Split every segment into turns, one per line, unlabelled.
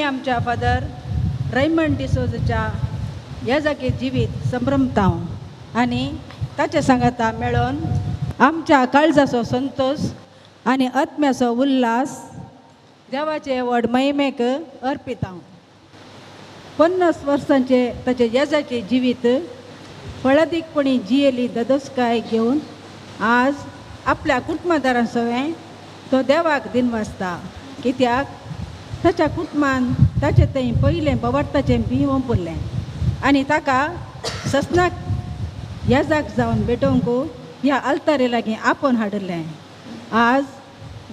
आमच्या father Raymond डिसोजाच्या ह्या जागी जिवीत संभ्रमता आणि ताचे सांगाता मेळोन आमच्या काळजाचो संतोष आणि आत्म्याचो उल्हास देवाचे व्हड महिमेक अर्पिता. 50 वर्सांचे ताचे येजाचे जिवीत फळादीकपणी जियेली ददोसकाय घेवन आज आपल्या कुटुंबदारांसोवें तो देवाक दिनवासता. कित्याक ताच्या कुटुंबान ताचे थंय पयलें बवार्थाचें बिंव पडलें आनी ताका ससनाक येजाक जावन भेटोवंक ह्या आल्तारे लागीं आपोवन हाडलें. आज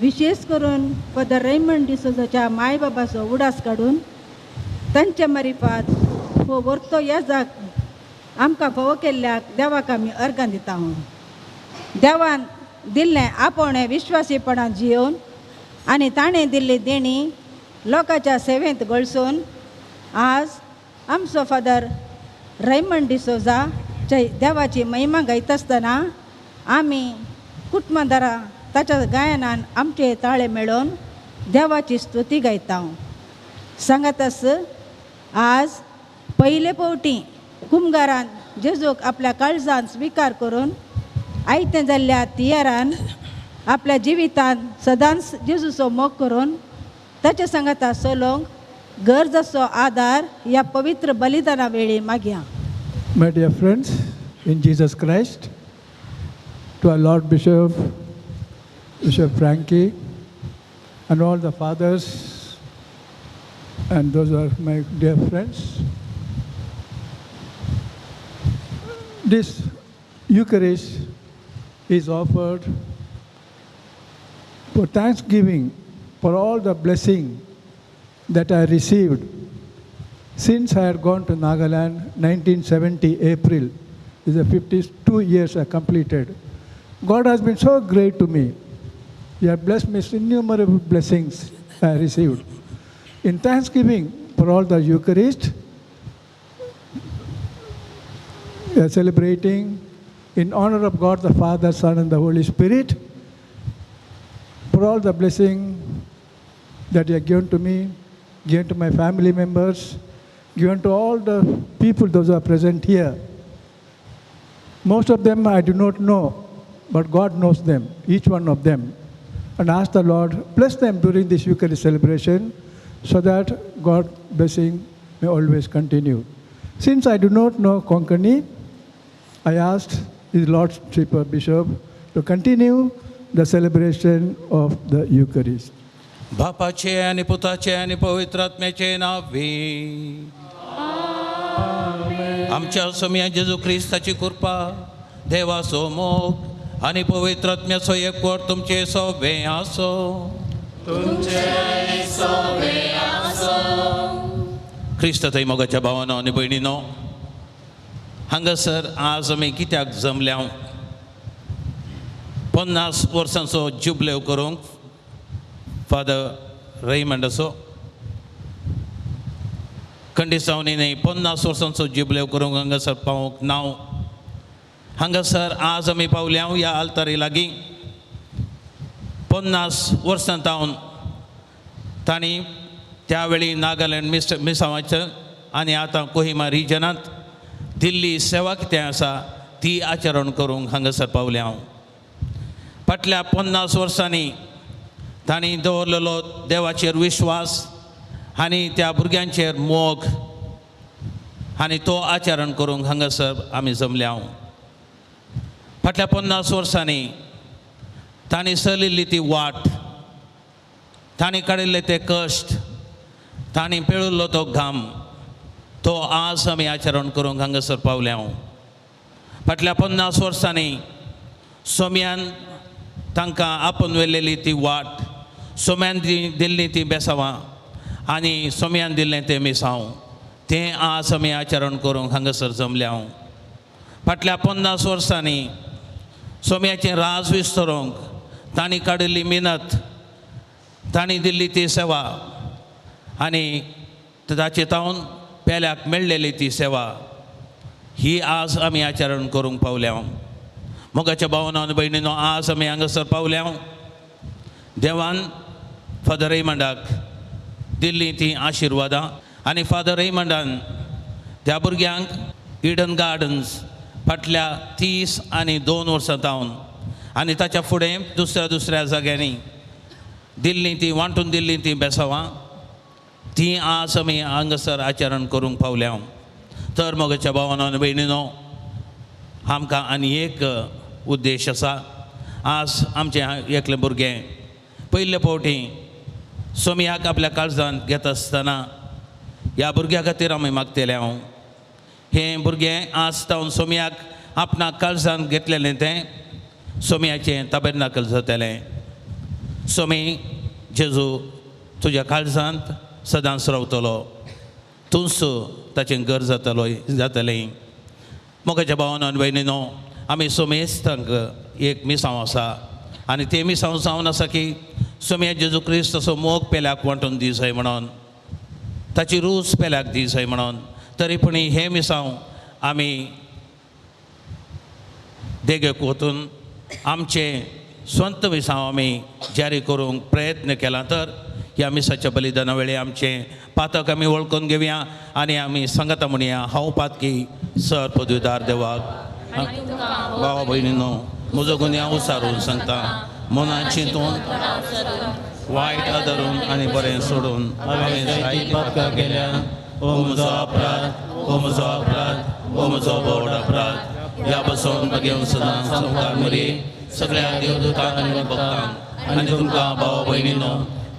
विशेष करून फादर रेयमंड डिसोजाच्या माय बाबाचो उडास काडून तांच्या मारिफात हो वर्तो येजाक आमकां फावो केल्ल्याक देवाक आमी अर्गां दिता. देवान दिल्लें आपोवणें विश्वासीपणान जियोवन आनी ताणें दिल्ली देणी लोकांच्या सेवेंत गळसून आज आमचो फादर रेयमंड डिसोजा देवाची महिमा गायत आसतना आमी कुटुंबदारां ताच्या गायनान आमचे ताळे मेळोवन देवाची स्तुती गायता. सांगातस आज पयले फावटी कुमगारान जेजूक आपल्या काळजान स्विकार करून आयतें जाल्ल्या तियारान आपल्या जिवितान सदांच जेजूचो मोग करून ताच्या सांगाता चलोवंक गरजेचो आदार ह्या पवित्र बलिदाना वेळी मागया.
My dear friends, in Jesus Christ, to our Lord Bishop, Bishop Frankie, and all the fathers, and those are my dear friends. This Eucharist is offered for thanksgiving for all the blessing that I received since I had gone to Nagaland 1970 April. This is 52 years I completed. God has been so great to me. He has blessed me with innumerable blessings I received. In thanksgiving for all the Eucharist, we are celebrating in honor of God the Father, Son, and the Holy Spirit, for all the blessing that you have given to me, given to my family members, given to all the people, those who are present here. Most of them I do not know, but God knows them, each one of them. And ask the Lord, bless them during this Eucharist celebration, so that God's blessing may always continue. Since I do not know Konkani, I asked His Lordship of Bishop to continue the celebration of the Eucharist.
बापाचे आणि पुताचे आणि पवित्र आत्म्याचे नावे. आमच्या स्वामी जेजू ख्रिस्ताची कृपा, देवाचो मोग आणि पवित्र आत्म्याचो एकवट तुमचे सोबे आसो. ख्रिस्त थंय मोगाच्या भावानो आनी भयणीनो, हांगासर आज आमी कित्याक जमल्या? 50 वर्सांचो जुबलेव करूंक फादर रेयमंडाचो खंडिसावनी 50 वर्सांचो जुबलेव करूंक हांगासर पावूंक नांव. हांगासर आज आमी पावल्या ह्या आल्तारी लागीं. 50 वर्सां जावन तांणी त्या वेळी नागालँड मिसावांचें आनी आतां कोहिमा रिजनांत दिल्ली सेवा कितें आसा ती आचरण करूंक हांगासर पावल्या. फाटल्या 50 वर्सांनी तांणी दवरलेलो देवाचेर विश्वास आनी त्या भुरग्यांचेर मोग आनी तो आचरण करूंक हांगासर आमी जमल्या. फाटल्या 50 वर्सांनी तांणी चलिल्ली ती वाट, तांणी काडिल्ले ते कश्ट, तांणी पिळिल्लो तो घाम, तो आज आमी आचरण करूंक हांगासर पावल्या. फाटल्या 50 वर्सांनी सोम्यान तांकां आपोवन व्हेलेली ती वाट, सोम्यान दिल्लीं ती बेसांवां आनी सोम्यान दिल्लें तें मिसांव, तें आज आमी आचरण करूंक हांगासर जमल्या. फाटल्या 50 वर्सांनी सोम्याचें राज विस्तरूंक तांणी काडिल्ली मिनत, तांणी दिल्ली ती सेवा आनी ताचे तावन पेल्याक मेळ्ळेली ती सेवा, ही आज आमी आचरण करूंक पावल्या. मोगाच्या भावानो आनी भयणीनो, आज आमी हांगासर पावल्या. देवान फादर रेयमंडाक दिल्ली ती आशिर्वादां. आनी फादर रेयमंडान त्या भुरग्यांक इडन गार्डन्स फाटल्या 30 आनी 2 वर्सां जावन आनी ताच्या फुडें दुसऱ्या जाग्यांनी दिल्ली ती वांटून दिल्ली ती बेसांवां ती आज आमी हांगासर आचरण करूंक पावल्या. तर मोगाच्या भावानो आनी भयणीनो, आमकां आनी एक उद्देश आसा. आज आमचें एकलें भुरगें पयले फावटी सोमयाक आपल्या काळजांत घेता आसतना ह्या भुरग्या खातीर आमी मागतले. हांव हें भुरगें आज जावन सोमयाक आपणाक काळजांत घेतलेलें तें सोमयाचें ताबेरनाकल जातलें. सोमी, जेजू तुज्या काळजांत सदांच रावतलो, तूंच ताचें घर जातलें. मोगाच्या भावानो आनी भयणीनो, आमी सोमेस्तांक एक मिसांव आसा आनी तें मिसांव जावन आसा की सोम्या जेजू क्रिस्त असो मोग पेल्याक वांटून दी जाय म्हणून, ताची रूच पेल्याक दी जाय म्हणून. तरी पूण हे मिसांव आमी देगेक वचून आमचे स्वंत मिसांव आमी जारी करूंक प्रयत्न केला. तर ह्या मिसाच्या बलिदाना वेळी आमचें पातक आमी वळखून घेवया आनी आमी सांगता म्हणया, हांव पातकी सर पदवीदार देवाक भावा भयणीनो, म्हजो गुन्य हांव उसारून सांगता. मनांत चिंतून वायट आदरून आनी बरें सोडून हांवें जायतीं पातकां केल्या. हो म्हजो अपराध, हो म्हजो अपराध, हो म्हजो व्हड अपराध. ह्या बसून घेवन सदां संवकार मरी सगळ्या देवदूतांक आनी भक्तांक आनी तुमकां भावा भयणीनो,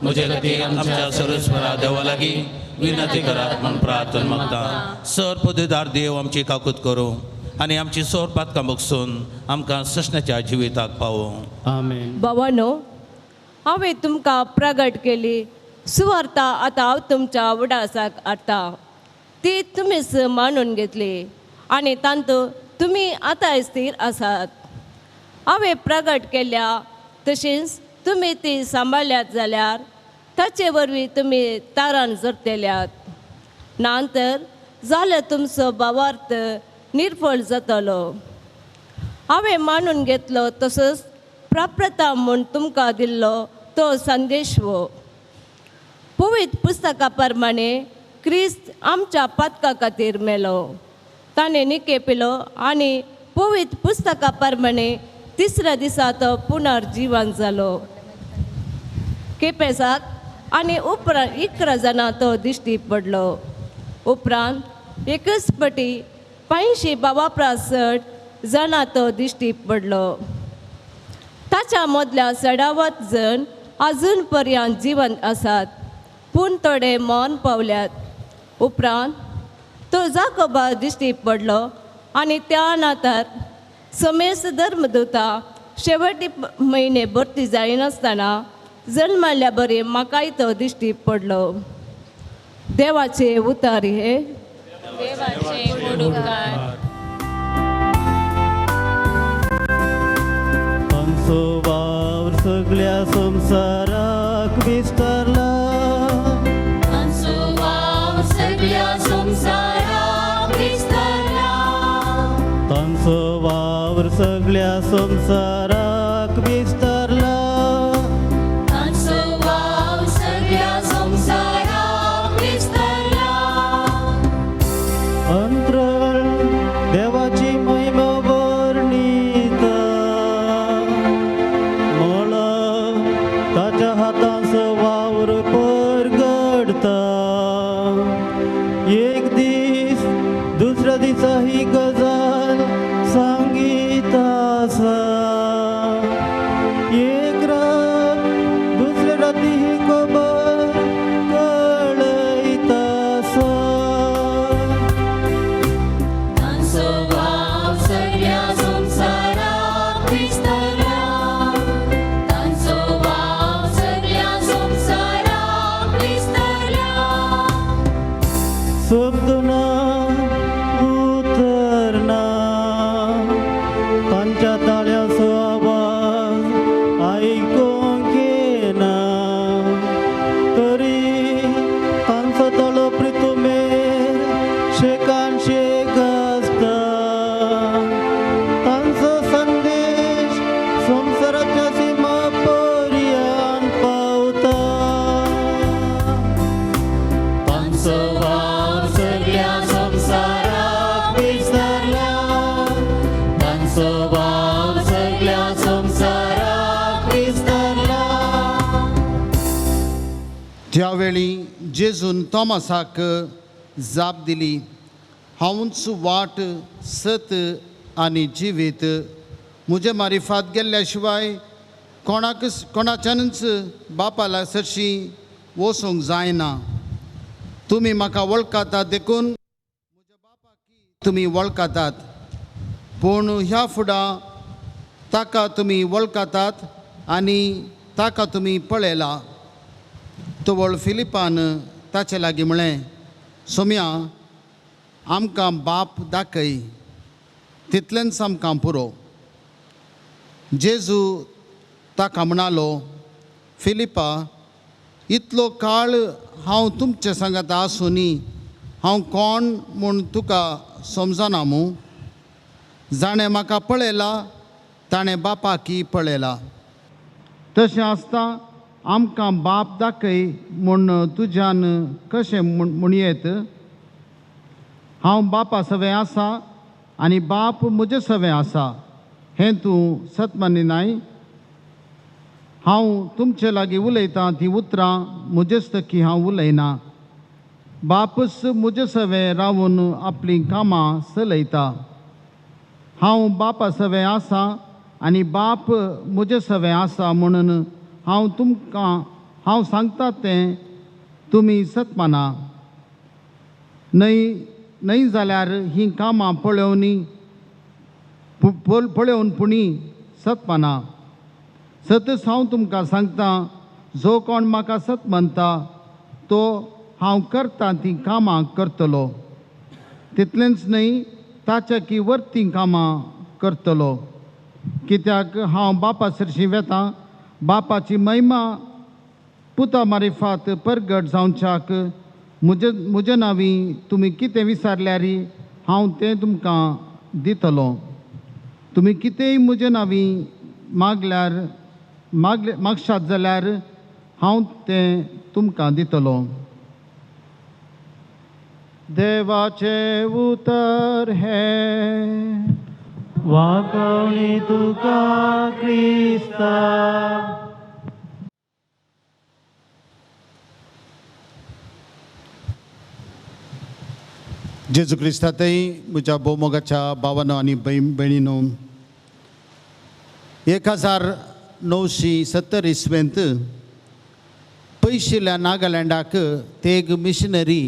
म्हजे खातीर आमच्या सर्वेस्परा देवा लागीं विनंती करात म्हूण प्रार्थना मागता. सर पदवीदार देव आमची काकूत करूं आनी आमची सोर पातकां बगसून आमकां सशनाच्या जिविताक पावों.
आमेन.
भावानो, हांवें तुमकां प्रगट केली सुवार्ता आतां हांव तुमच्या उडासाक हाडटा. ती तुमीच मानून घेतली आनी तांतूं तुमी आतां स्थिर आसात. हांवें प्रगट केल्या तशींच तुमी ती सांबाळल्यात जाल्यार ताचे वरवीं तुमी तारान जरतेल्यात. नांतर जाल्यार तुमचो भावार्थ निर्फळ जातलो. हांवें मानून घेतलो तसोच प्राप्रता म्हूण तुमकां दिल्लो तो संदेश हो. पवित्र पुस्तका प्रमाणे क्रिस्त आमच्या पातका खातीर मेलो, ताणें निकेपिलो आनी पवित्र पुस्तका प्रमाणे तिसऱ्या दिसा तो पुनर्जीवन जालो. केपेसाक आनी उपरांत 11 जाणां तो दिश्टी पडलो. उपरांत एकच पटी 562 जाणां तो दिश्टी पडलो. ताच्या मदल्या 60 जण अजून पर्यंत जिवंत आसात, पूण थोडे मौन पावल्यात. उपरांत तो जाकोबा दिश्टी पडलो आनी त्या नातार समेस धर्मदूता शेवटी म्हयने भरती जायनासतना जल्माल्या बरे म्हाकाय तो दिश्टी पडलो. देवाचे उतार हे.
तांचो वावर सगळ्या संवसाराक विस्तारला.
तांचो वावर सगळ्या संवसाराक विस्तारला.
तांचो वावर सगळ्या संवसाराक विस्तारला.
तांचो वावर सगळ्या संवसाराक विस्तारला.
अंतराळ देवाची महिमा वर्णिता. मळा ताच्या हातांचो वावर परगडता. एक दीस दुसऱ्या दिसा ही गजाल सांगीत आसा.
त्यावेळी जेजून तोमासाक जाप दिली, हांवूच वाट सत आनी जिवीत, म्हजे मारिफात गेल्ल्या शिवाय कोणाच्यानच बापा लागसरशी वचूंक जायना. तुमी म्हाका वळखातात देखून म्हज्या बापाकी तुमी वळखातात, पूण ह्या फुडां ताका तुमी वळखातात आनी ताका तुमी पळयला. तोवळ फिलिपान ताचे लागीं म्हळें, सोम्या, आमकां बाप दाखय, तितलेंच आमकां पुरो. जेजू ताका म्हणालो, फिलिपा, इतलो काळ हांव तुमचे सांगात आसुनी हांव कोण म्हूण तुका समजना मू. जाणें म्हाका पळयला ताणें बापाकी पळयला. तशें आसता आमकां बाप दाखय म्हूण तुज्यान कशें म्हणयेत. हांव बापा सवें आसा आनी बाप म्हजे सवें आसा हें तूं सत मानिनाय. हांव तुमचे लागीं उलयतां तीं उतरां म्हजेच तकी हांव उलयना. बापच म्हजे सवें रावून आपलीं कामां चलयता. हांव बापा सवें आसा आनी बाप म्हजे सवें आसा म्हणून हांव सांगता तें तुमी सत माना. न्हय जाल्यार हीं कामां पळोवन पुणी सत माना. सतच हांव तुमकां सांगतां, जो कोण म्हाका सत म्हणटा तो हांव करतां तीं कामां करतलो. तितलेंच न्हय, ताच्या वर्तीं कामां करतलो. कित्याक हांव बापा सरशीं वेतां, बापाची महिमा पुता मारिफात परगट जावच्याक म्हजे नांवीं तुमी कितें विचारल्यार हांव तें तुमकां दितलो. तुमी कितेंय म्हजे नांवीं मागशात जाल्यार हांव तें तुमकां दितलो. देवाचें उतर हें,
वाकवणी तुका क्रिस्ता.
जेजू क्रिस्तातय म्हज्या भोवमोगाच्या भावानो आनी भयणीनो, 1970 इसवेंत पयशिल्ल्या नागालँडाक ते एक मिशनरी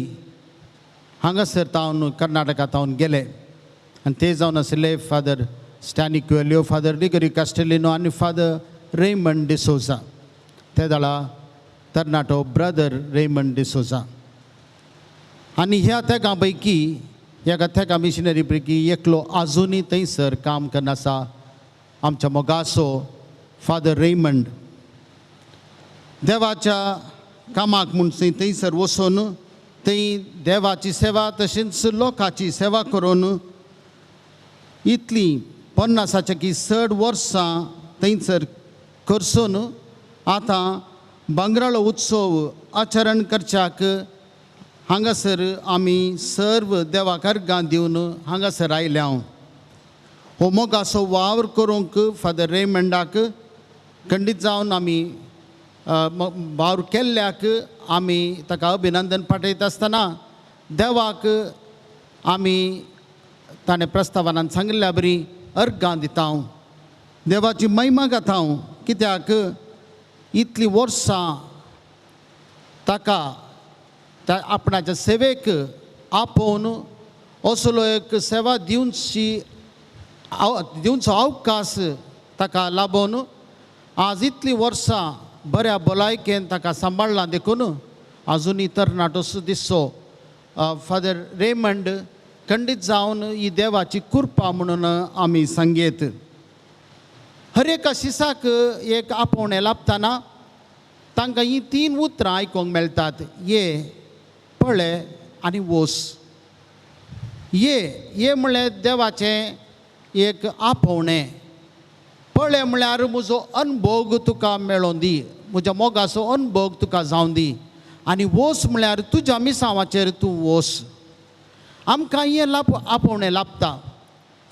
हांगासर तावन कर्नाटकांत गेले आनी ते जावन आशिल्ले फादर स्टॅनी क्वेलियो, फादर डिगरी कास्टेलिनो आनी फादर रेमंड डिसोजा. ते दाळा तरणाटो ब्रदर रेमंड डिसोजा. आनी ह्या तेगा पैकी तेगा मिशनरी पैकी एकलो आजुनी थंयसर काम करना आसा, आमच्या मोगासो फादर रेमंड. देवाच्या कामाक म्हूण थंयसर वचून थंय देवाची सेवा तशेंच लोकांची सेवा करून इतलीं 50 वर्सां थंयसर करसून आतां बांगराळो उत्सव आचरण करच्याक हांगासर आमी सर्व देवाक अर्गां दिवन हांगासर आयल्या. हो मोगाचो वावर करूंक फादर रेमंडाक खंडीत जावन आमी वावर केल्ल्याक आमी ताका अभिनंदन पाठयता आसतना देवाक आमी ताणें प्रस्तावनान सांगिल्ल्या बरी अर्गां दिता. देवाची महिमा गाता, कित्याक इतलीं वर्सां ताका आपणाच्या सेवेक आपोवन असलो एक सेवा दिवचो अवकाश ताका लाबोवन आज इतलीं वर्सां बऱ्या भलायकेन ताका सांबाळ्ळां देखून आजुनी तरणाटोच दिसचो फादर रेमंड खंडीत जावन ही देवाची कृपा म्हणून आमी सांगेत. हर एका शिसाक एक आपोवणें लाभतना तांकां ही 3 उतरां आयकूंक मेळटात. ये, पळय आनी वोस. ये म्हळ्यार देवाचें एक आपोवणें. पळय म्हळ्यार म्हजो अनुभव तुका मेळोवन दी, म्हज्या मोगाचो अनुभव तुका जावन दी. आनी वोस म्हळ्यार तुज्या मिसांवाचेर तूं वोस. आमकां हें आपोवणें लाभता.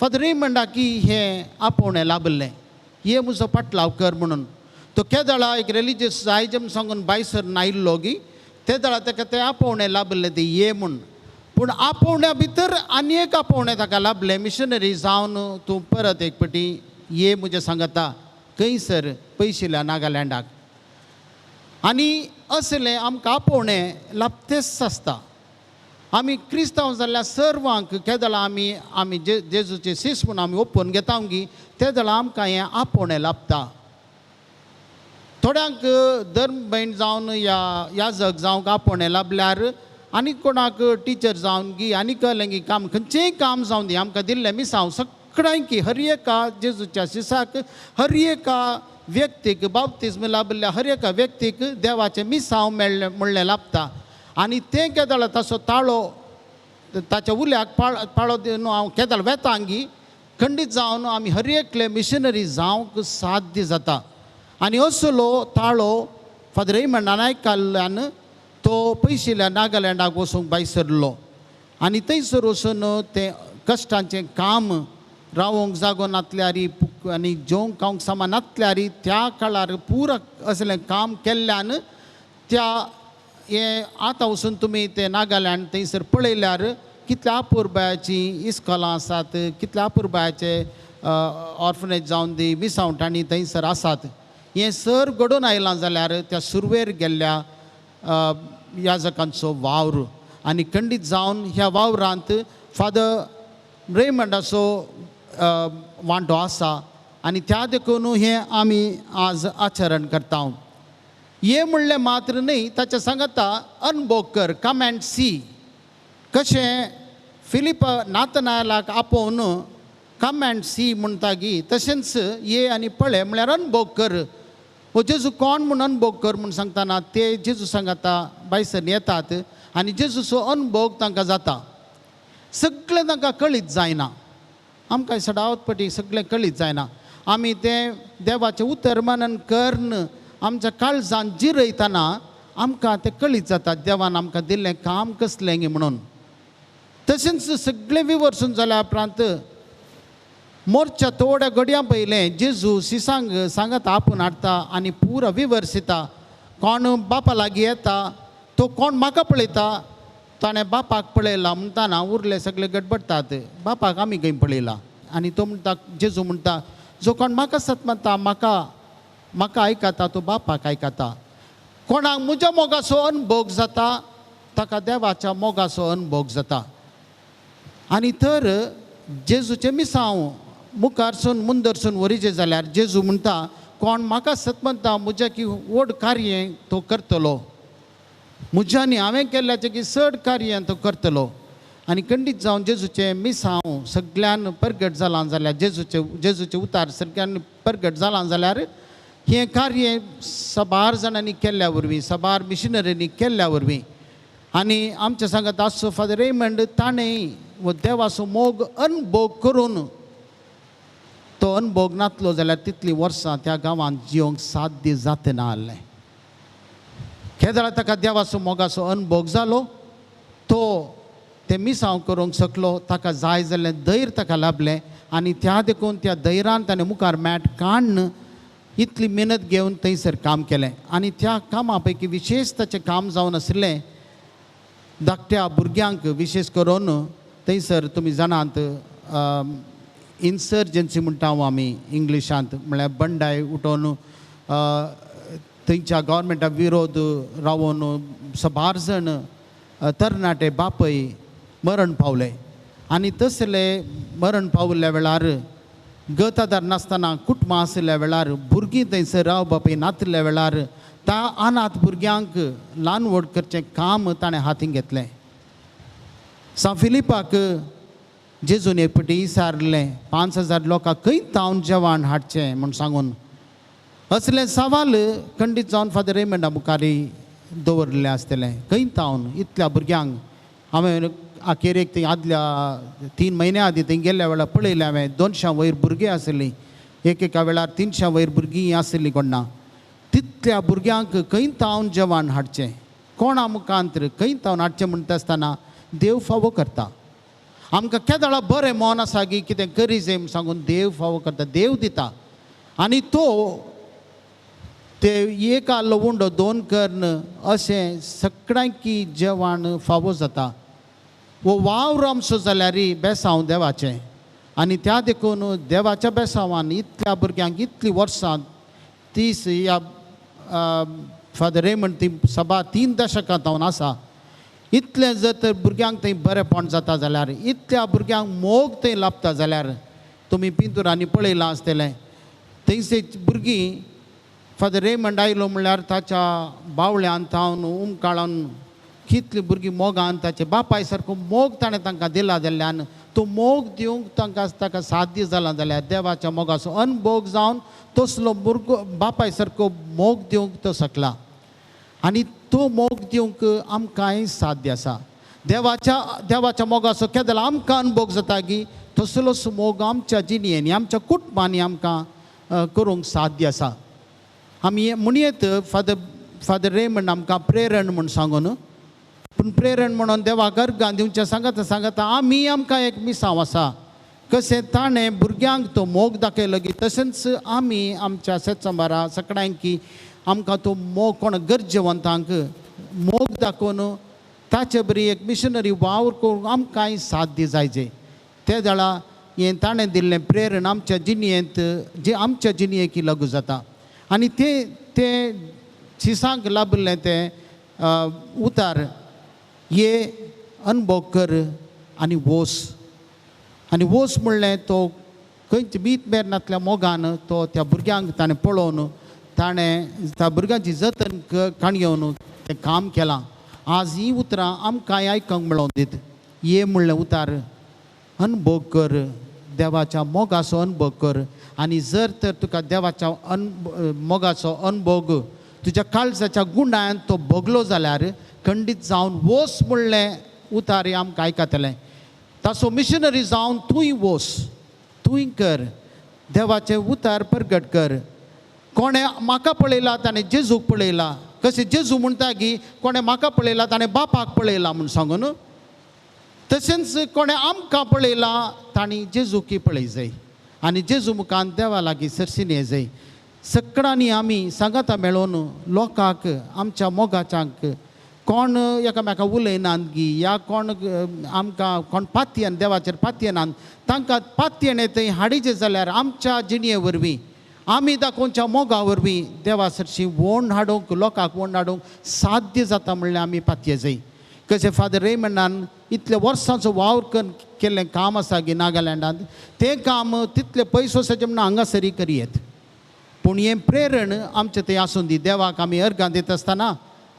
फादर रेमंडाक हें आपोवणें लाभलें, हे म्हजो पाटलाव कर म्हणून. तो केदळा एक रिलिजियस आयजम सांगून भायर नायिल्लो गी ते दळा ताका ते आपोवणें लाभलें ते ये म्हूण. पूण आपोवण्या भितर आनी एक आपोवणें ताका लाभलें, मिशनरी जावन तूं परत एक फावटी ये म्हज्या सांगाता खंयसर पयशिल्ल्या नागालँडाक. आनी असलें आमकां आपोवणें लाभतेच आसता. आमी क्रिस्तांव जाल्ल्या सर्वांक केदळां आमी जेजूचे सीस म्हूण आमी ओपून घेता गी, ते दळां आमकां हें आपोवणें लाभता. थोड्यांक धर्म भयण जावन या जग जावंक आपोवणें लाभल्यार आनी कोणाक टिचर जावन गी आनी कहलें गी काम खंयचेंय काम जावन दी आमकां दिल्लें मिसांव सगळ्यांकी हर एका जेजूच्या शिसाक हर एका व्यक्तीक बाप्तिस्म लाभल्या हर एका व्यक्तीक देवाचें मिसांव मेळ्ळें म्हणलें लाभता. आनी तें केदळ तसो ताळो ताच्या उल्याक पाळो दिवन हांव केदळ वेता गी खंडीत जावन आमी हर एकले मिशनरी जावंक साध्य जाता. आनी असलो ताळो फादर रेयमंड नायक कडल्यान तो पयशिल्ल्या नागालँडाक वचूंक भायर सरलो. आनी थंयसर वचून तें कश्टांचें काम रावोंक जागो नासल्यार आनी जेवंक खावंक सामान नासल्यार त्या काळार पुरो असलें काम केल्ल्यान त्या हें आतां वचून तुमी तें नागालँड थंयसर पळयल्यार कितल्या अपुरबायाचीं इस्कॉलां आसात, कितल्या अपुरबायाचे ऑर्फनेज जावन दी विसावटांनी थंयसर आसात. हें सर घडोवन आयलां जाल्यार त्या सुरवेर गेल्ल्या याजकांचो वावर आनी खंडीत जावन ह्या वावरांत फादर रेयमंडाचो वांटो आसा. आनी त्या देखून हें आमी आज आचरण करता. हे म्हणलें मात्र न्ही, ताच्या सांगता अनुभव कर, कम एंड सी. कशें फिलिप नातनायलाक आपोवन कम एंड सी म्हणटा गी तशेंच ये आनी पळय म्हळ्यार अनुभव कर. हो जेजू कोण म्हूण अनुभव कर म्हूण सांगतना ते जेजू सांगता भायसर येतात आनी जेजूचो अनुभव तांकां जाता. सगळें तांकां कळीत जायना. आमकां सदांच पटी सगळें कळीत जायना. आमी तें देवाचें उतर मनन कर्ण आमच्या काळजांत जिरयतना आमकां तें कळीत जाता देवान आमकां दिल्लें काम कसलें गे म्हणून. तशेंच सगळें विवर्सून जाल्या उपरांत मोर्चा थोड्या घडयां पयलें जेजू सिसांग सांगता आपूण हाडटा आनी पुरो विवर्सिता. कोण बापा लागीं येता तो कोण म्हाका पळयता ताणें बापाक पळयला म्हणटाना उरले सगळे गडबडटात बापाक आमी खंय पळयला. आनी तो म्हणटा जेजू म्हणटा जो कोण म्हाका सतमता म्हाका आयकता तो बापाक आयकता. कोणाक म्हज्या मोगाचो अनुभव जाता ताका देवाच्या मोगाचो अनुभव जाता. आनी तर जेजूचें मिसांव मुखारसून मुंदरसून वरिचें जाल्यार जेजू म्हणटा कोण म्हाका सतमता म्हज्या की व्हड कार्य तो करतलो. म्हज्यांनी हांवें केल्ल्याचें की चड कार्य तो करतलो. आनी खंडीत जावन जेजूचें मिसांव सगळ्यान परगट जालां जाल्यार जेजूचें उतार सगळ्यान परगट जालां जाल्यार हें कार्य सबार जाणांनी केल्ल्या वरवीं सबार मिशनरींनी केल्ल्या वरवीं. आनी आमच्या सांगत आसचो फादर रेयमंड ताणें वो देवाचो मोग अनुभव करून तो अनुभव नासलो जाल्यार तितलीं वर्सां त्या गांवांत जिवंक साध्य जाता ना आसलें. केदळा ताका देवाचो मोगाचो अनुभव जालो. तो तें मिसांव करूंक शकलो. ताका जाय जाल्लें धैर्य ताका लाभलें आनी त्या देखून त्या धैर्यान ताणें मुखार मॅट काडन इतली मेहनत घेवन थंयसर काम केलें. आनी त्या कामा पैकी विशेश ताचें काम जावन आशिल्लें धाकट्या भुरग्यांक विशेश करून थंयसर तुमी जाणात इन्सर्जन्सी म्हणटा आमी इंग्लिशांत म्हळ्यार बंडाय उठोवन थंयच्या गव्हर्मेंटा विरोध रावून सबार जण तरणाटे बापय मरण पावले. आनी तसले मरण पाविल्ल्या वेळार गतादार नासतना कुटुंबां आशिल्ल्या वेळार भुरगीं थंयसर रावपाक नासल्या वेळार त्या अनाथ भुरग्यांक ल्हान व्हड करचें काम ताणें हातीन घेतलें. सांत फिलिपाक जेजून एक फावटी विचारलें 5,000 लोकांक खंय तावन जेवण हाडचें म्हूण सांगून. असलें सवाल खंडीत जावन फादर रेयमंडा मुखारी दवरलें आसतलें. खंय तावन इतल्या भुरग्यांक हांवें आखेरेक थंय आदल्या 3 म्हयन्या आदीं थंय गेल्ल्या वेळार पळयलें हांवें 200 वयर भुरगीं आसलीं. एकेका वेळार 300 वयर भुरगीं आसलीं कोणा. तितल्या भुरग्यांक खंय तावन जेवण हाडचें कोणा मुखांतर खंय तावन हाडचें म्हणटा आसतना देव फावो करता. आमकां केदळा बरें मन आसा की कितें करी जाय म्हूण सांगून देव फावो करता. देव दिता. आनी तो ते एक लवंडो 2 कर्ण अशें सगळ्यांकी जेवण फावो जाता वो वावर आमचो जाल्यार बेसांव देवाचें आनी त्या देखून देवाच्या बेसांवान इतल्या भुरग्यांक इतलीं वर्सां 30 या फादर रेमंड ती सभा 3 दशकां जावन आसा इतलें जर तर भुरग्यांक थंय बरेंपण जाता जाल्यार इतल्या भुरग्यांक मोग थंय लाभता जाल्यार तुमी पिंतुरांनी पळयलां आसतलें थंयचे भुरगीं फादर रेमंड आयलो म्हणल्यार ताच्या बावळ्यान थावन उमकाळून कितलीं भुरगीं मोगान ताचे बापाय सारको मोग ताणें तांकां दिला जाल्ल्यान तो मोग दिवंक ताका साध्य जाला जाल्यार देवाच्या मोगाचो अनुभव जावन तसलो भुरगो बापाय सारको मोग दिवंक तो शकला आनी तो मोग दिवंक आमकांय साध्य आसा देवाच्या मोगाचो केदला आमकां अनुभव जाता की तसलोच मोग आमच्या जिणेंनी आमच्या कुटुंबांनी आमकां करूंक साध्य आसा आमी म्हणयेत फादर रेमंड आमकां प्रेरण म्हूण सांगून पूण प्रेरण म्हणून देवाक अर्गां दिवचें सांगता आमकां एक मिसांव आसा कशें ताणें भुरग्यांक तो मोग दाखयलो की तशेंच आमी आमच्या सेचंबारा सगळ्यांकी आमकां तो मोग कोण गरजेवंतांक मोग दाखोवन ताचे बरी एक मिशनरी वावर करूंक आमकांय साध्य जायचें ते वेळा हें ताणें दिल्लें प्रेरण आमच्या जिणेंत जे आमच्या जिणेक लागू जाता आनी ते शिसांक लाभिल्लें तें उतार ये अनुभव कर आनी वोस म्हणलें तो खंयच्या बीत मेरनांतल्या मोगान तो त्या भुरग्यांक ताणें पळोवन ताणें त्या भुरग्यांची जतन काणयोवन तें काम केलां आज ही उतरां आमकांय आयकूंक मेळोन दीत ये म्हणलें उतार अनुभव कर देवाच्या मोगाचो अनुभव कर आनी जर तर तुका देवाच्या मोगाचो अनुभव तुज्या काळजाच्या गुणान तो भोगलो जाल्यार खंडीत जावन वोस म्हणलें उतार आमकां आयकतलें ताचो मिशनरी जावन तूंय वोस तूंय कर देवाचें उतार प्रगट कर कोणें म्हाका पळयला ताणें जेजूक पळयला कशें जेजू म्हणटा की कोणें म्हाका पळयला ताणें बापाक पळयला म्हूण सांगून तशेंच कोणें आमकां पळयला तांणी जेजूकी पळय जाय आनी जेजू मुखार देवा लागीं सरसीन ये जाय सगळ्यांनी आमी सांगाता मेळोवन लोकांक आमच्या मोगाच्यांक कोण एकामेका उलयनात गी या कोण आमकां कोण पातयेन देवाचेर पातयेनात तांकां पातयेन थंय हाडिचें जाल्यार आमच्या जिणये वरवीं आमी दाखोवच्या मोगा वरवीं देवा सरशी वोंड हाडूंक लोकांक वोंड हाडूंक साध्य जाता म्हणल्यार आमी पातये जाय कशें फादर रेमंडान इतल्या वर्सांचो वावर केल्लें काम आसा की नागालँडांत तें काम तितलें पयस वचचें म्हणून हांगासरी करयेत पूण हें प्रेरण आमचें थंय आसूं दी देवाक आमी अर्गां दित आसतना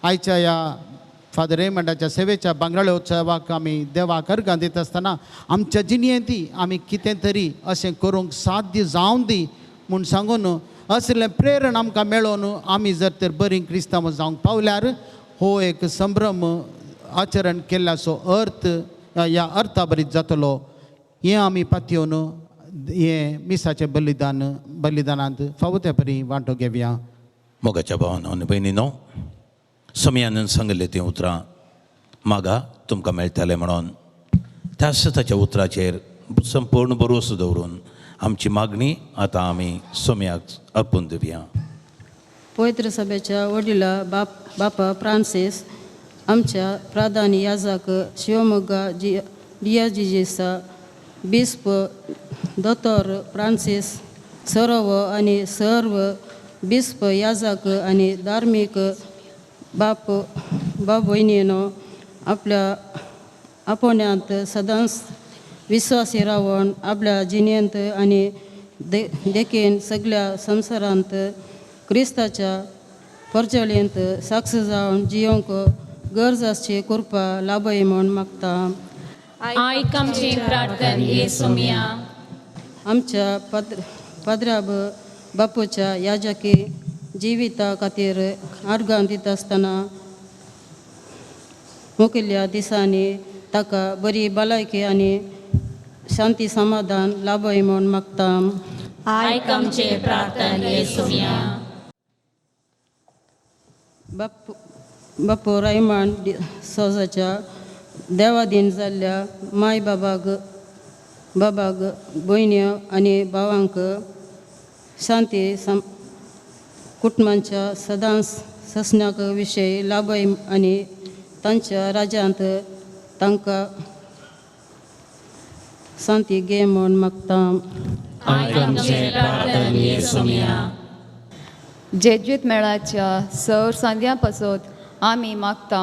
आयच्या ह्या फादर रेमंडाच्या सेवेच्या बांगराळे उत्सवाक आमी देवाक अर्गां दित आसतना आमच्या जिणेंती आमी कितें तरी अशें करूंक साध्य जावं दी म्हूण सांगून असलें प्रेरण आमकां मेळोवन आमी जर तर बरीं क्रिस्तांव जावंक पावल्यार हो एक संभ्रम आचरण केल्ल्याचो अर्थ ह्या अर्था बरीत जातलो हें आमी पातयेवन हें मिसाचें बलिदानांत फावो त्या परी वांटो घेवया
मोगाच्या भावानो आनी भयणीनो सोमयान सांगलें तीं उतरां मागा तुमकां मेळटलें म्हणून त्याच ताच्या उतराचेर संपूर्ण भरोसो दवरून आमची मागणी आतां आमी सोम्याक अर्पून दिवया
पवित्र सभेच्या वडिला बापा फ्रांसीस आमच्या प्रधान याजक शिवमोग्गा डियाजिजेसा बिस्प दोतोर फ्रांसीस आणि सर्व बिस्प याजक आणि धार्मिक बाप भयणीनो आपल्या आपोण्यात सदांच विश्वासी रावून आपल्या जिणेंत आणि देखीन सगळ्या संवसारांत क्रिस्ताच्या परचेलेंत साक्ष जावन जियोंक गरजाची कृपा लाभय म्हूण मागता
आयक आमची प्रार्थना येसुमिया
आमच्या पाद्र्या बापूच्या याजकी जिविता खातीर अर्गां दिता आसतना मुखेल्या दिसांनी ताका बरी भलायकी आनी शांती समाधान लाभय म्हूण मागता
आयक आमची प्रार्थना येसुमिया
बापू रायमांड सोजाच्या देवादीन जाल्ल्या माय बाबाक भयण्यो आनी भावांक शांती कुटुंबांच्या सदांच ससण्याक विशयी लाभय आनी तांच्या राज्यांत तांकां शांती घे म्हूण मागता.
आयकमचे प्रार्थना येसुमिया.
जेजूत मेळाच्या सौर सांद्यां पासत आमी मागता.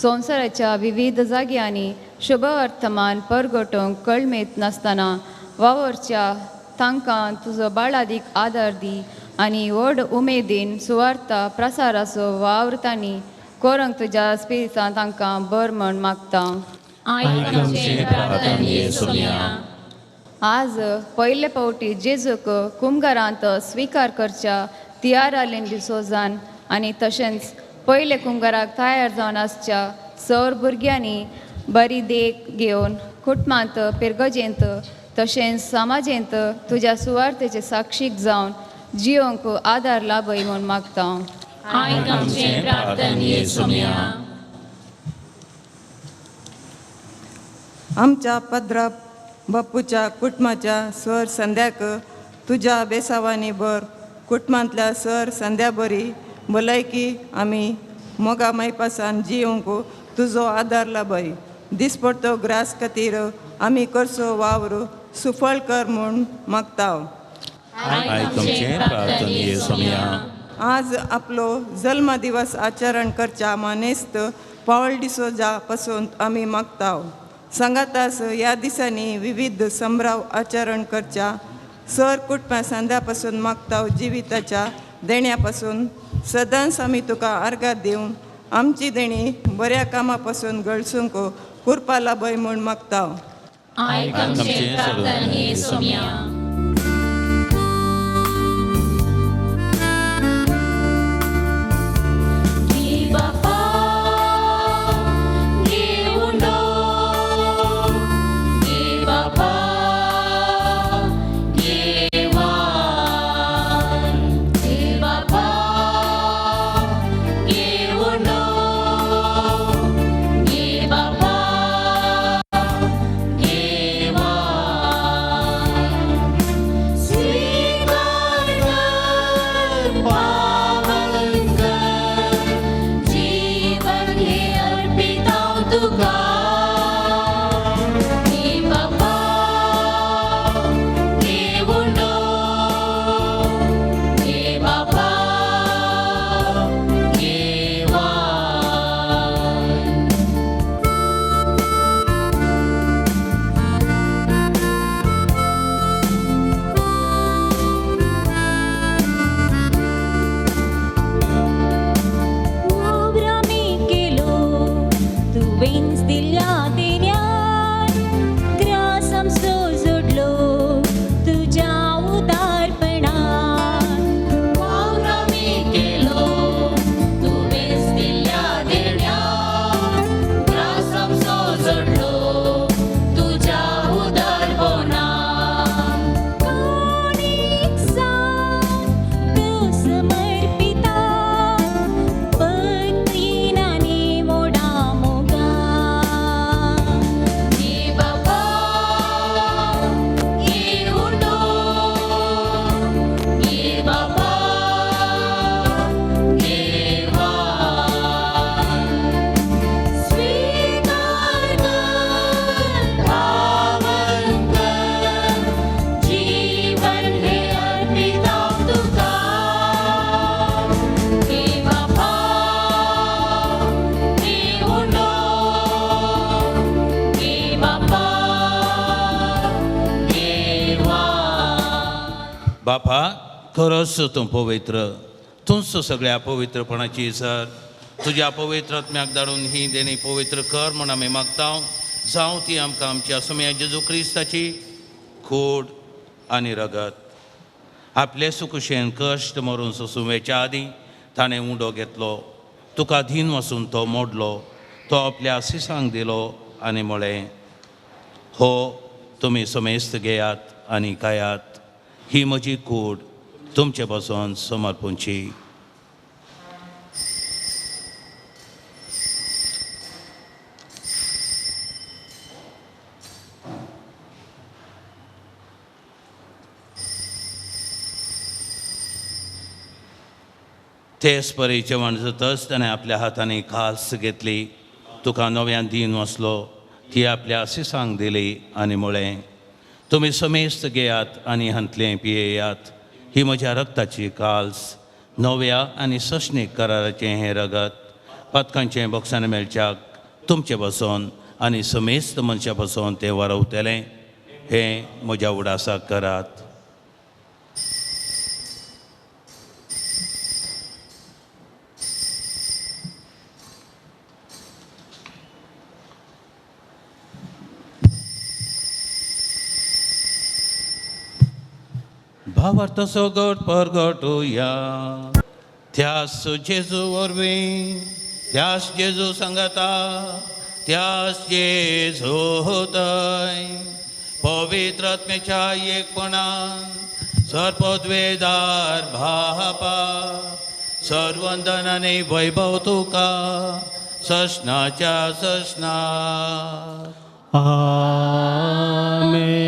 संवसाराच्या विविध जाग्यांनी शुभ वर्तमान परगटोवंक कळमेत नासतना वावरच्या तांकां तुजो बाळादीक आदार दी आनी व्हड उमेदीन सुवार्ता प्रसाराचो वावर तांणी कोरूंक तुज्या स्पिरितान तांकां बर म्हण मागता.
आयकमचे प्रार्थना येसुमिया.
आज पयले फावटी जेजूक कुंभारांत स्विकार करच्या तियारा लेंडी सोजान आनी तशेंच पयले कुंभाराक तयार जावन आसच्या सौर भुरग्यांनी बरी देख घेवन कुटुंबांत पिरगजेंत तशेंच समाजेंत तुज्या सुवार्थेचे साक्षीक जावन जियोंक आदार लाभय म्हूण मागता.
आयकमचे प्रार्थना येसुमिया.
आमच्या पद्र बापूच्या कुटुंबाच्या सर संध्याक तुज्या बेसावांनी बर कुटुंबांतल्या सर संध्या बरी भलायकी आमी मोगा मायपासान जियोंक तुजो आदार लाभय. दिसपडतो ग्रास खातीर आमी करचो वावर सुफळ कर म्हूण मागता.
आयकमचे प्रार्थना येसुमिया.
आज आपलो जल्म दिवस आचरण करच्या मानेस्त पावल डिसोजा पासून आमी मागता. सांगातास ह्या दिसांनी विविध संभ्रम आचरण करच्या सर कुटुंबा सांद्या पासून मागता. जिविताच्या देण्या पासून सदांच आमी तुका आर्गां दिवन आमची देणी बऱ्या कामा पासून गळसूंक कुरपा लाभय म्हूण मागता.
आयकमचे प्रार्थना येसुमिया.
बापा खरोच तूं पवित्र, तूंच सगळ्या पवित्रपणाची सर. तुज्या पवित्र आत्म्याक धाडून ही देणी पवित्र कर म्हूण आमी मागता. जावं ती आमकां आमच्या सुम्या जेजू क्रिस्ताची खूड आनी रगत. आपले सुकुशेन कश्ट मरून सोंसुवेच्या आदीं ताणें उंडो घेतलो. तुका धीन वचून तो मोडलो. तो आपल्या सिसांक दिलो आनी म्हळें, हो तुमी समेस्त घेयात आनी खायात. ही म्हजी कूड तुमचे पासून समर्पूंची. तेच परी जेवण जातच ताणें आपल्या हातांनी काल्स घेतली, तुका नव्यान दिन वसलो, ती आपल्या आशिसांक दिली आनी म्हळें, तुमी समेस्त घेयात आनी हांतलें पियेयात, ही म्हज्या रक्ताची काल्स, नव्या आनी सशणीक कराराचें हें रगत, पदकांचें बॉक्सान मेळच्याक तुमचे बसोन आनी समेस्त मनशां बसोन तें वरवतलें, हें म्हज्या उडासाक करात. भावार्थ सोगोट परगटुया. त्यास जेजू वरवीं, त्यास जेजू सांगता, त्यास जेजू होतय, पवित्र आत्म्याच्या एकपणान सर्वोद्वेदार भापा, सर्वंदन आनी वैभव तुका सशनाच्या सशना.
आमेन.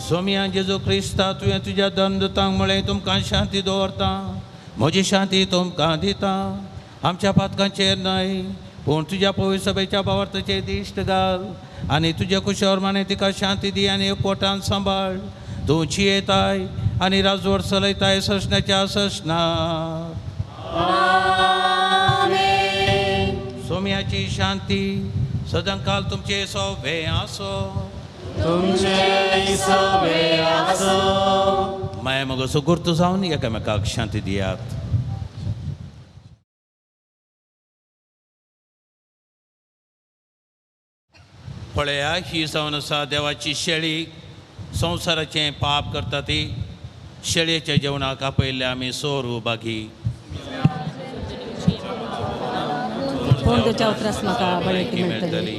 सोम्या जेजू क्रिस्ता तुवें तुज्या दंडतांक म्हळें तुमकां शांती दवरता, म्हजी शांती तुमकां दिता. आमच्या पातकांचेर न्हय पूण तुज्या पवित्र सभेच्या भावार्थाचेर दिश्ट घाल आनी तुज्या कुशोरमाने तिका शांती दी आनी एकवटान सांबाळ. तूं चियेताय आनी राजवट चलयताय सशनाच्या सशना. सोम्याची शांती सदांकाल तुमचे सोबे आसो. माया मगो सुगुर्त जावन एकामेकाक शांती दियात. पळया ही जावन आसा देवाची शेळी, संवसाराचें पाप करता ती. शेळयेच्या जेवणाक आपयल्ले आमी सोरू बागी.
कोणत्याच्या उतरास म्हाका बळयकी मेळटली.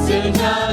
Sing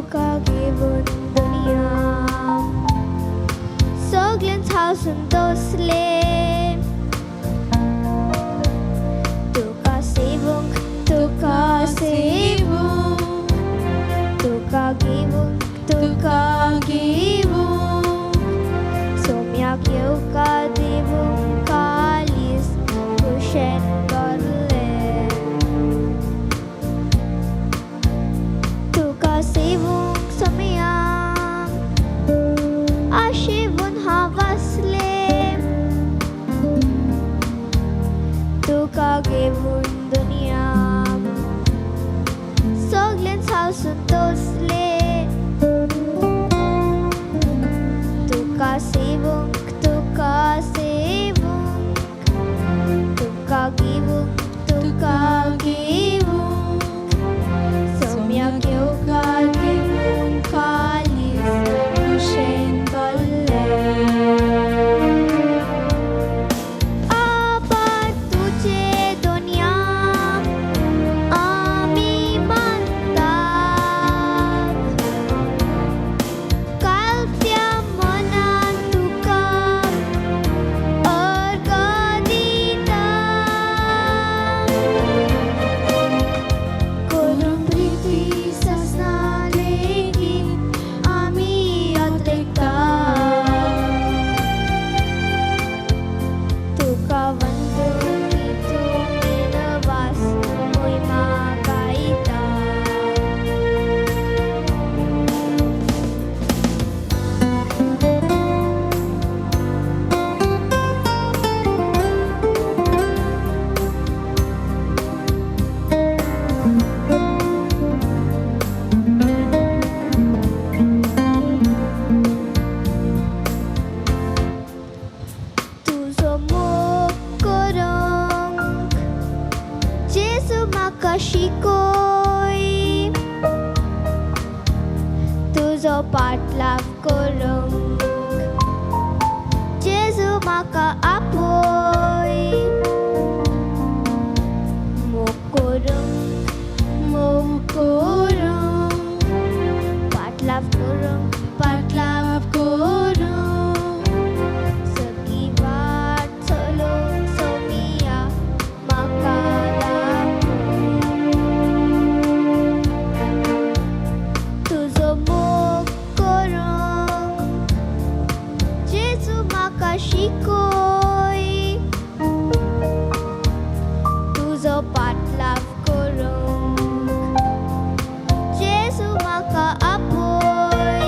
तुका घेऊन दुनिया सगळ्यांच हांसून दसले तुका सेवूंक तुका घेवूंक सोम्याक येवका दिवूंक कालीस कुशेन करले तुका सेवूंक सोम्या आशेवून हांव आसले तुका घेवून दुनिया सगळ्यांच हांसून दसले तुका सेवूंक तुका घेवूंक सोम्याक येवका दिवूंक कालीस कुशेन करले आबार तुजे दुनिया आमी मानता कालत्या मनान तुका अर्घ दिता करून प्रीती ससना लेगीत आमी अद्रेकता तुका वंदून गितून वास मोहिमा गायता तुजो मोग करूंक जेजू म्हाका शिकोय तुजो पाटलाव करूंक जेजू म्हाका आपोय मोग करूंक पाटलाव करूंक सगळी वाट चलोवंक सोमिया म्हाका दाखय तुजो मोग करूंक जेजू म्हाका शिकोय तुजो पाटलाव करूंक जेजू म्हाका आपोय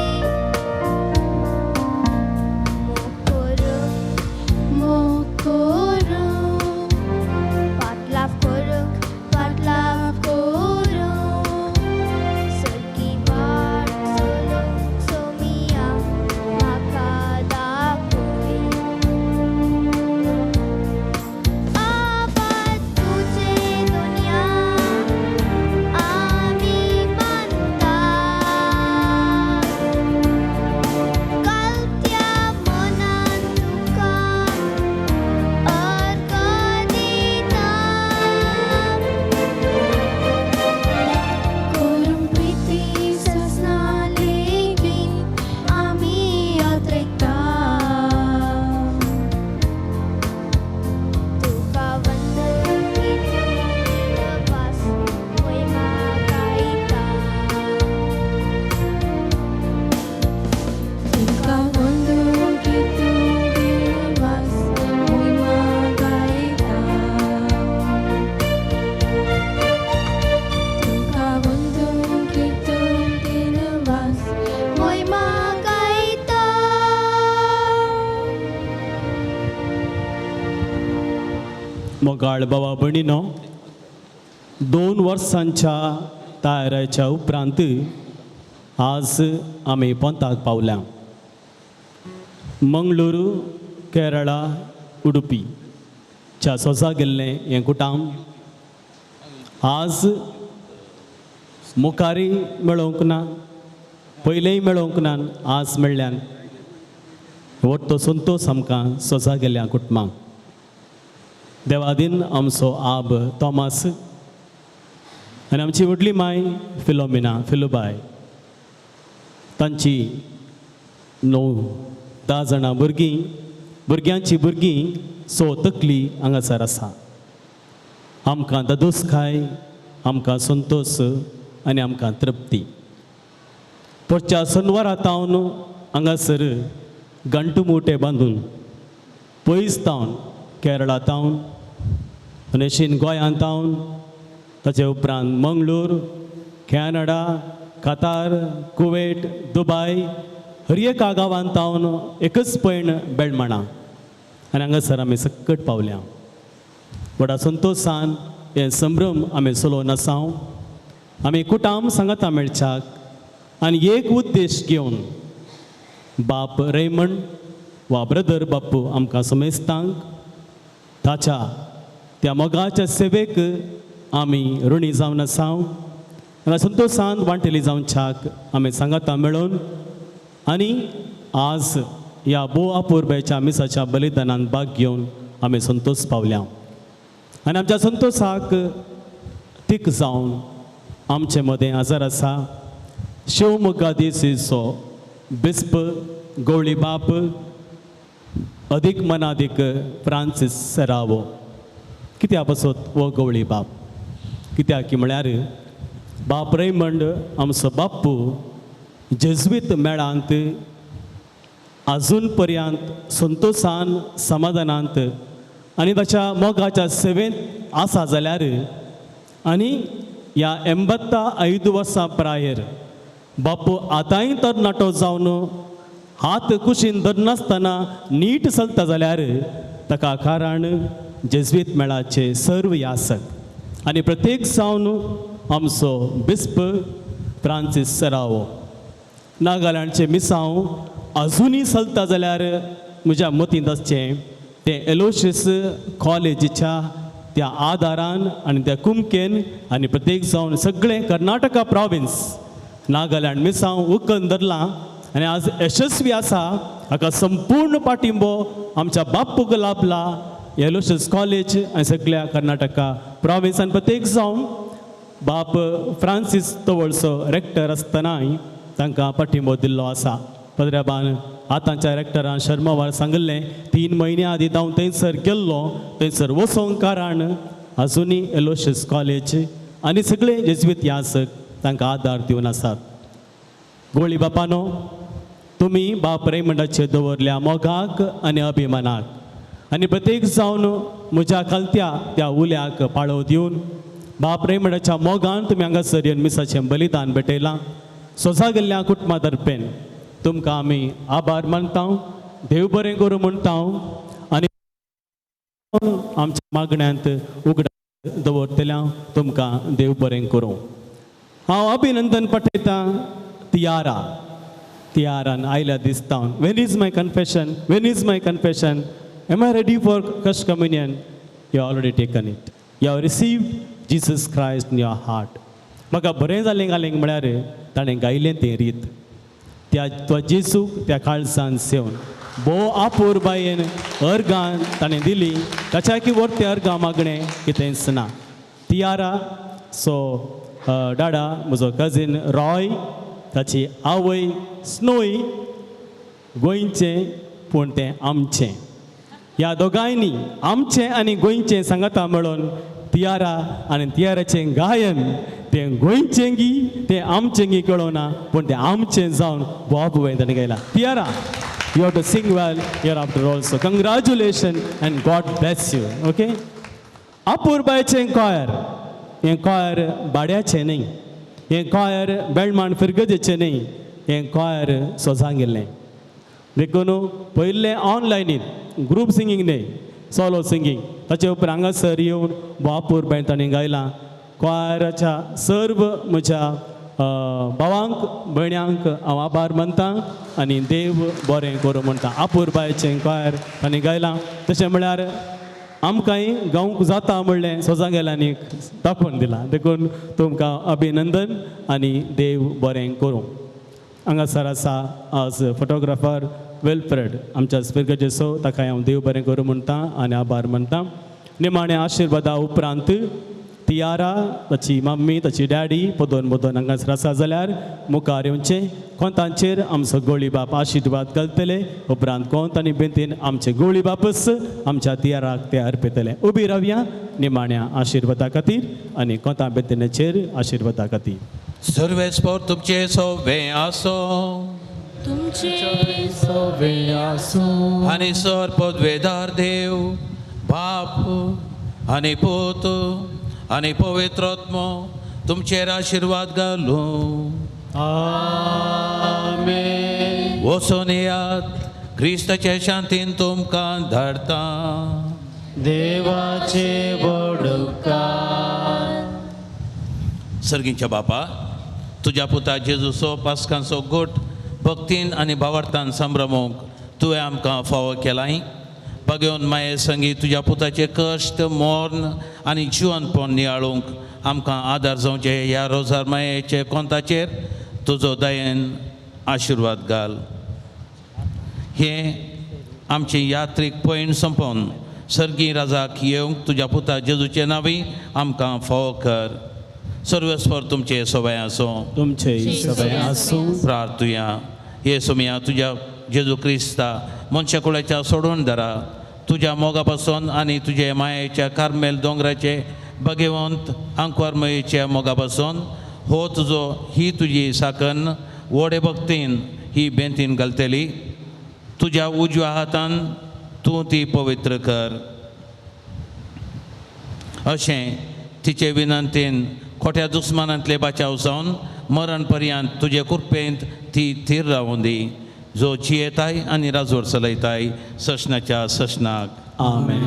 मोग करूंक पाटलाव करूंक सगळी वाट चलोवंक सोमिया म्हाका दाखय आबार तुजे दुनिया आमी मानता कालत्या मनान तुका अर्घ दिता करून प्रीती ससना लेगीत आमी अद्रेकता तुका वंदून गितून वास मोहिमा गायता तुका वंदून गितून वास मोहिमा गायता तुका वंदून गितून वास मोहिमा गायता
मोगाळ बाबा भणीनो 2 वर्सांच्या तयारेच्या उपरांत आज आमी पंथाक पावल्या मंगळूरू केरळा उडुपी च्या सोसा गेल्लें हें कुटाम आज मुखारी मेळोवंक ना पयलेंय मेळोवंक ना आज मेळ्ळ्यान वट्टो संतोश आमकां सोसा गेल्या कुटुंबाक देवादीन आमचो आब तोमास आनी आमची व्हडली माय फिलोमिना फिलोबाय तांची 9-10 जाणां भुरग्यांची भुरगीं तकली हांगासर आसा. आमकां दादोसकाय, आमकां संतोश आनी आमकां तृप्ती. पोरच्या शेनवारांतावन हांगासर घंटू मोठे बांदून पयस तावन केरळांतावन अशें गोंयांतावन ताचे उपरांत मंगळूर, कॅनडा, कतार, कुवेट, दुबय हर एका गांवांतावन एकच पैण बेळमणां आनी हांगासर आमी सकट पावल्या. व्हडा संतोशान हे संभ्रम आमी चलोवन आसाव. आमी कुटाम सांगाता मेळच्याक आनी एक उद्देश घेवन बाप रेमंड वा ब्रदर बाप्पू आमकां समेस्तांक ताच्या त्या मोगाच्या सेवेक आमी ऋणी जावन आसाव. संतोशान वांटेली जावच्याक आमी सांगाता मेळोन आनी आज ह्या बोआ पुरबायच्या मिसाच्या बलिदानान भाग घेवन आमी संतोश पावल्या. आनी आमच्या संतोशाक तीक जावन आमचे मदें हजर आसा शिवमुगादीचो बिस्प गवळी बाप अदीक मनादीक फ्रांसीस सेरावो. कित्याक पासत वो गवळी बाप? कित्याक की म्हळ्यार बाप रेमंड आमचो बाप्पू जेजुईत मेळांत आजून पर्यंत संतोशान समाधानांत आनी ताच्या मोगाच्या सेवेंत आसा जाल्यार आनी ह्या 85 वर्सां प्रायर बाप्पू आतांय तरणाटो जावन हात कुशीन धरनासतना नीट चलता जाल्यार ताका कारण जेजुईत मेळाचे सर्व यासक आनी प्रत्येक जावन आमचो बिस्प फ्रांसीस सेरावो. नागालँडचे मिसांव अजुनूय चलता जाल्यार म्हज्या मतींत आसचें तें एलोशियस कॉलेजीच्या त्या आदारान आनी त्या कुमकेन आनी प्रत्येक जावन सगळें कर्नाटका प्रॉविन्स नागालँड मिसांव उखल धरलां आनी आज यशस्वी आसा. हाका संपूर्ण पाठिंबो आमच्या बाप्पूक लाभला. एलोशियस कॉलेज आनी सगळ्या कर्नाटका प्रॉविन्सान प्रत्येक जावन बाप फ्रांसीस तवळसो रेक्टर आसतनाय तांकां पाठिंबो दिल्लो आसा. पदराबान आतांच्या रेक्टरान शर्मावार सांगलें 3 म्हयने आदीं हांव थंयसर गेल्लो. थंयसर वचोंक कारण अजुनूय एलोशियस कॉलेज आनी सगळे जेजुईत यासक तांकां आदार दिवन आसात. गोळी बापानो, तुमी बाप रेमंडाचेर दवरल्या मोगाक आनी अभिमानाक आनी प्रत्येक जावन म्हज्या खालत्या त्या उल्याक पाळो दिवन बाप रेमंडाच्या मोगान तुमी हांगासर येवन मिसाचें बलिदान भेटयलां. सोजा गेल्ल्या कुटुंबा तर्फेन तुमकां आमी आभार मानता. देव बरें करूं म्हणटा आनी आमच्या मागण्यांत उगडास दवरतल्या तुमकां देव बरें करूं. हांव अभिनंदन पठयतां तियारान आयल्या दिसतावन. When is my confession? When is my confession? Am I ready for first communion? You already taken it. You have received Jesus Christ in your heart. म्हाका बरें जालें घालें म्हळ्यार ताणें गायलें तें रीत. तो जेजूक त्या काळजान सेवन भोव आपुरबायेन अर्गां ताणें दिली. ताच्या की वर्ते अर्गां मागणें कितेंच ना. तियारा सो डाडा म्हजो कझीन रॉय, ताची आवय स्नोय, गोंयचें पूण तें आमचें. ह्या दोगांयनी आमचें आनी गोंयचें सांगाता मेळोन तियारा आनी तियाराचें गायन तें गोंयचेंगी तें आमचेंगी कळोना पूण तें आमचें जावन बाबूय ताणें गायलां. Tiara, you have to sing well here after also. Congratulation and God bless you. Okay. अपुरबायचें कॉयर, हें कॉयर भाड्याचें न्ही. हें कॉयर बेळमाण फिरगजेचें न्ही. हें कॉयर सोजा गेल्लें. देखून पयलें ऑनलायनीन ग्रूप सिंगींग न्ही, सोलो सिंगींग. ताचे उपरांत हांगासर येवन बापूरबाय ताणें गायलां. कॉयराच्या सर्व म्हज्या भावांक भयण्यांक हांव आभार मानतां आनी देव बरें करूं म्हणटा. आपुरबायचें कॉयर ताणें गायलां. तशें म्हळ्यार आमकांय गावंक जाता म्हणलें सोजा गेल्यांनी दाखोवन दिलां. देखून तुमकां अभिनंदन आनी देव बरें करूं. हांगासर आसा आज फोटोग्राफर वेलफ्रेड आमच्या स्पिरगजेचो, ताका हांव देव बरें करूं म्हणटा आनी आभार मानता. निमाण्या आशिर्वादा उपरांत तियारा ताची मम्मी ताची डॅडी पदोन बदोन हांगासर आसा जाल्यार मुखार येवचें. कोंतांचेर आमचो गवळी बाप आशिर्वाद घालतले. उपरांत कोंत आनी बेंतीन आमचे गवळी बापच आमच्या तियाराक ते अर्पितले. उबी रावया निमाण्या आशिर्वादा खातीर आनी कोंता बेंतीनेचेर आशिर्वादा खातीर.
सर्वेस्पर तुमचे सोवे आसो
तुमचे सोवे आसूं
आनी सर पदवेदार देव बाप आनी पूत आनी पवित्र आत्मो तुमचेर आशिर्वाद घालूं.
आमेन.
वचून येयात क्रिस्ताचे शांतीन तुमकां धाडटा.
देवाचे बडकार.
सर्गींच्या बापा तुज्या पुता जेजूचो पास्कांचो गोठ भक्तीन आनी भावार्थान संभ्रमोवंक तुवें आमकां फावो केलाय. पगेवन माये संगी तुज्या पुताचे कश्ट मोर्न आनी जिवनपण नियाळूंक आमकां आदार जावचे. ह्या रोजार मायेचे कोंताचेर तुजो दयेन आशिर्वाद घाल. हे आमचे यात्रेक पयण संपोवन सर्गी राजाक येवंक तुज्या पुता जेजूचे नांवी आमकां फावो कर. सर्वेस्पर तुमचे सवय आसो.
तुमचे सवय आसूं.
प्रार्थुया हे सोमिया तुज्या जेजू क्रिस्ता मनशाकुळाच्या सोडून धरा. तुज्या मोगा पासून आनी तुजे मायेच्या कार्मेल दोंगराचे भगवंत अंकवारमयेच्या मोगा पासून हो तुजो ही तुजी साकन व्हडे भक्तीन ही बेंतीन घालतली. तुज्या उजव्या हातान तूं ती पवित्र कर. अशें तिचे विनंतीन खोट्या दुस्मानांतले बचाव जावन मरण पर्यंत तुजे कृपेंत ती थीर रावूं दी. जो जियेताय आनी राजवट चलयताय सशनाच्या सशनाक.
आमेन.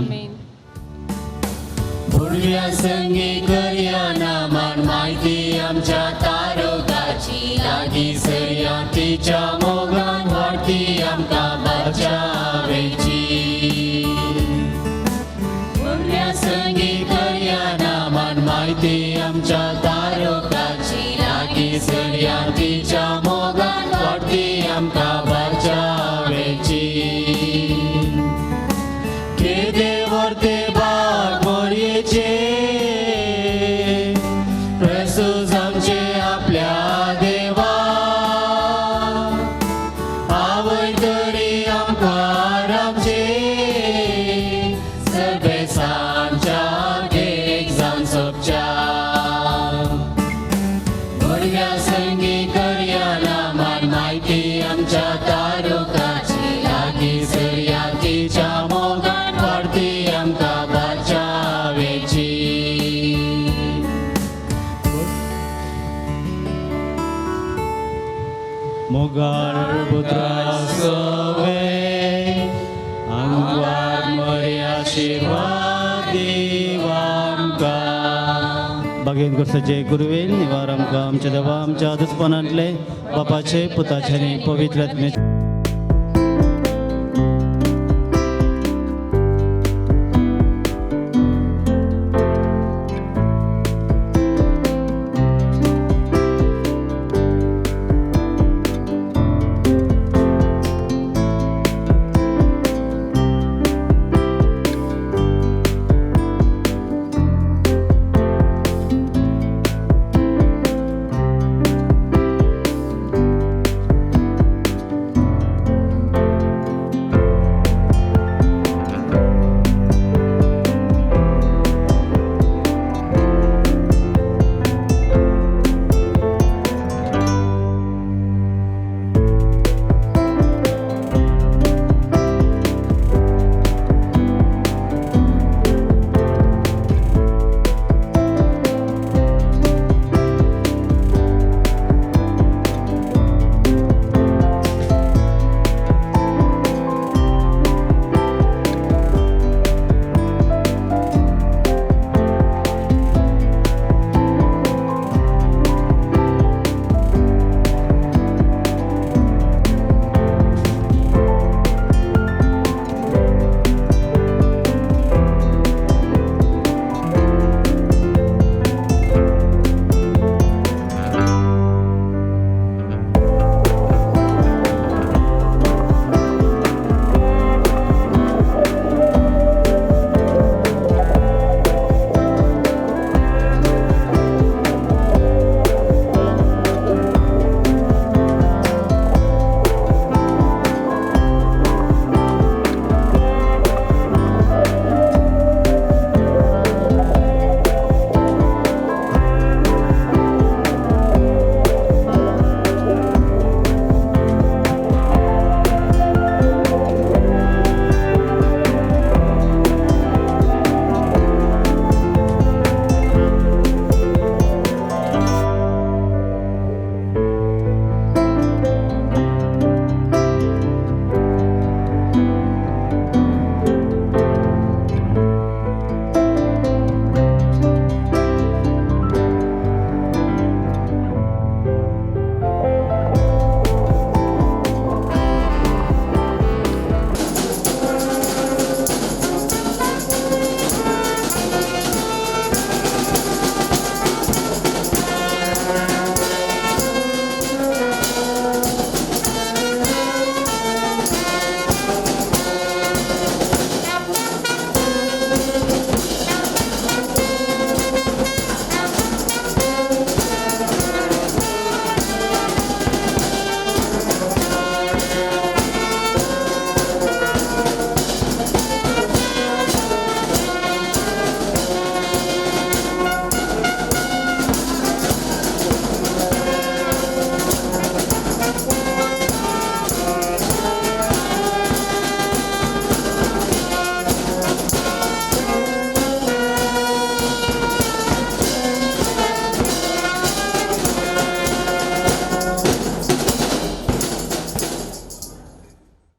पुर्व्या संगी करया नामान माहिती आमच्या तारकाची लागीं सरया तिच्या मोगान वाडती आमकां बचावेची. पुर्व्या संगी करया नामान माहिती आमच्या तारकाची लागीं सरया तिच्या मोगान वाडती आमकां बचावेची. केदे वर्ते बाग मोरयेचे प्रसूज आमचे आपल्या देवा आवय तरी आमकां रामचे सगळे सांच्या एक जावन सोपच्या. भुरग्या संगी करया नामान माहिती आमच्या तारुकाची लागीं सरया तिच्या मोगान वाडती आमकां बचावेची.
मोगार पुत्रा सोवे अंगवार मरे आशिर्वाद देवा आमकां. बागेन गुरसाचे गुरुवेल निवार आमकां आमच्या देवा आमच्या दुस्पणांतले बापाचे पुताचे आनी पवित्र आत्म्याचे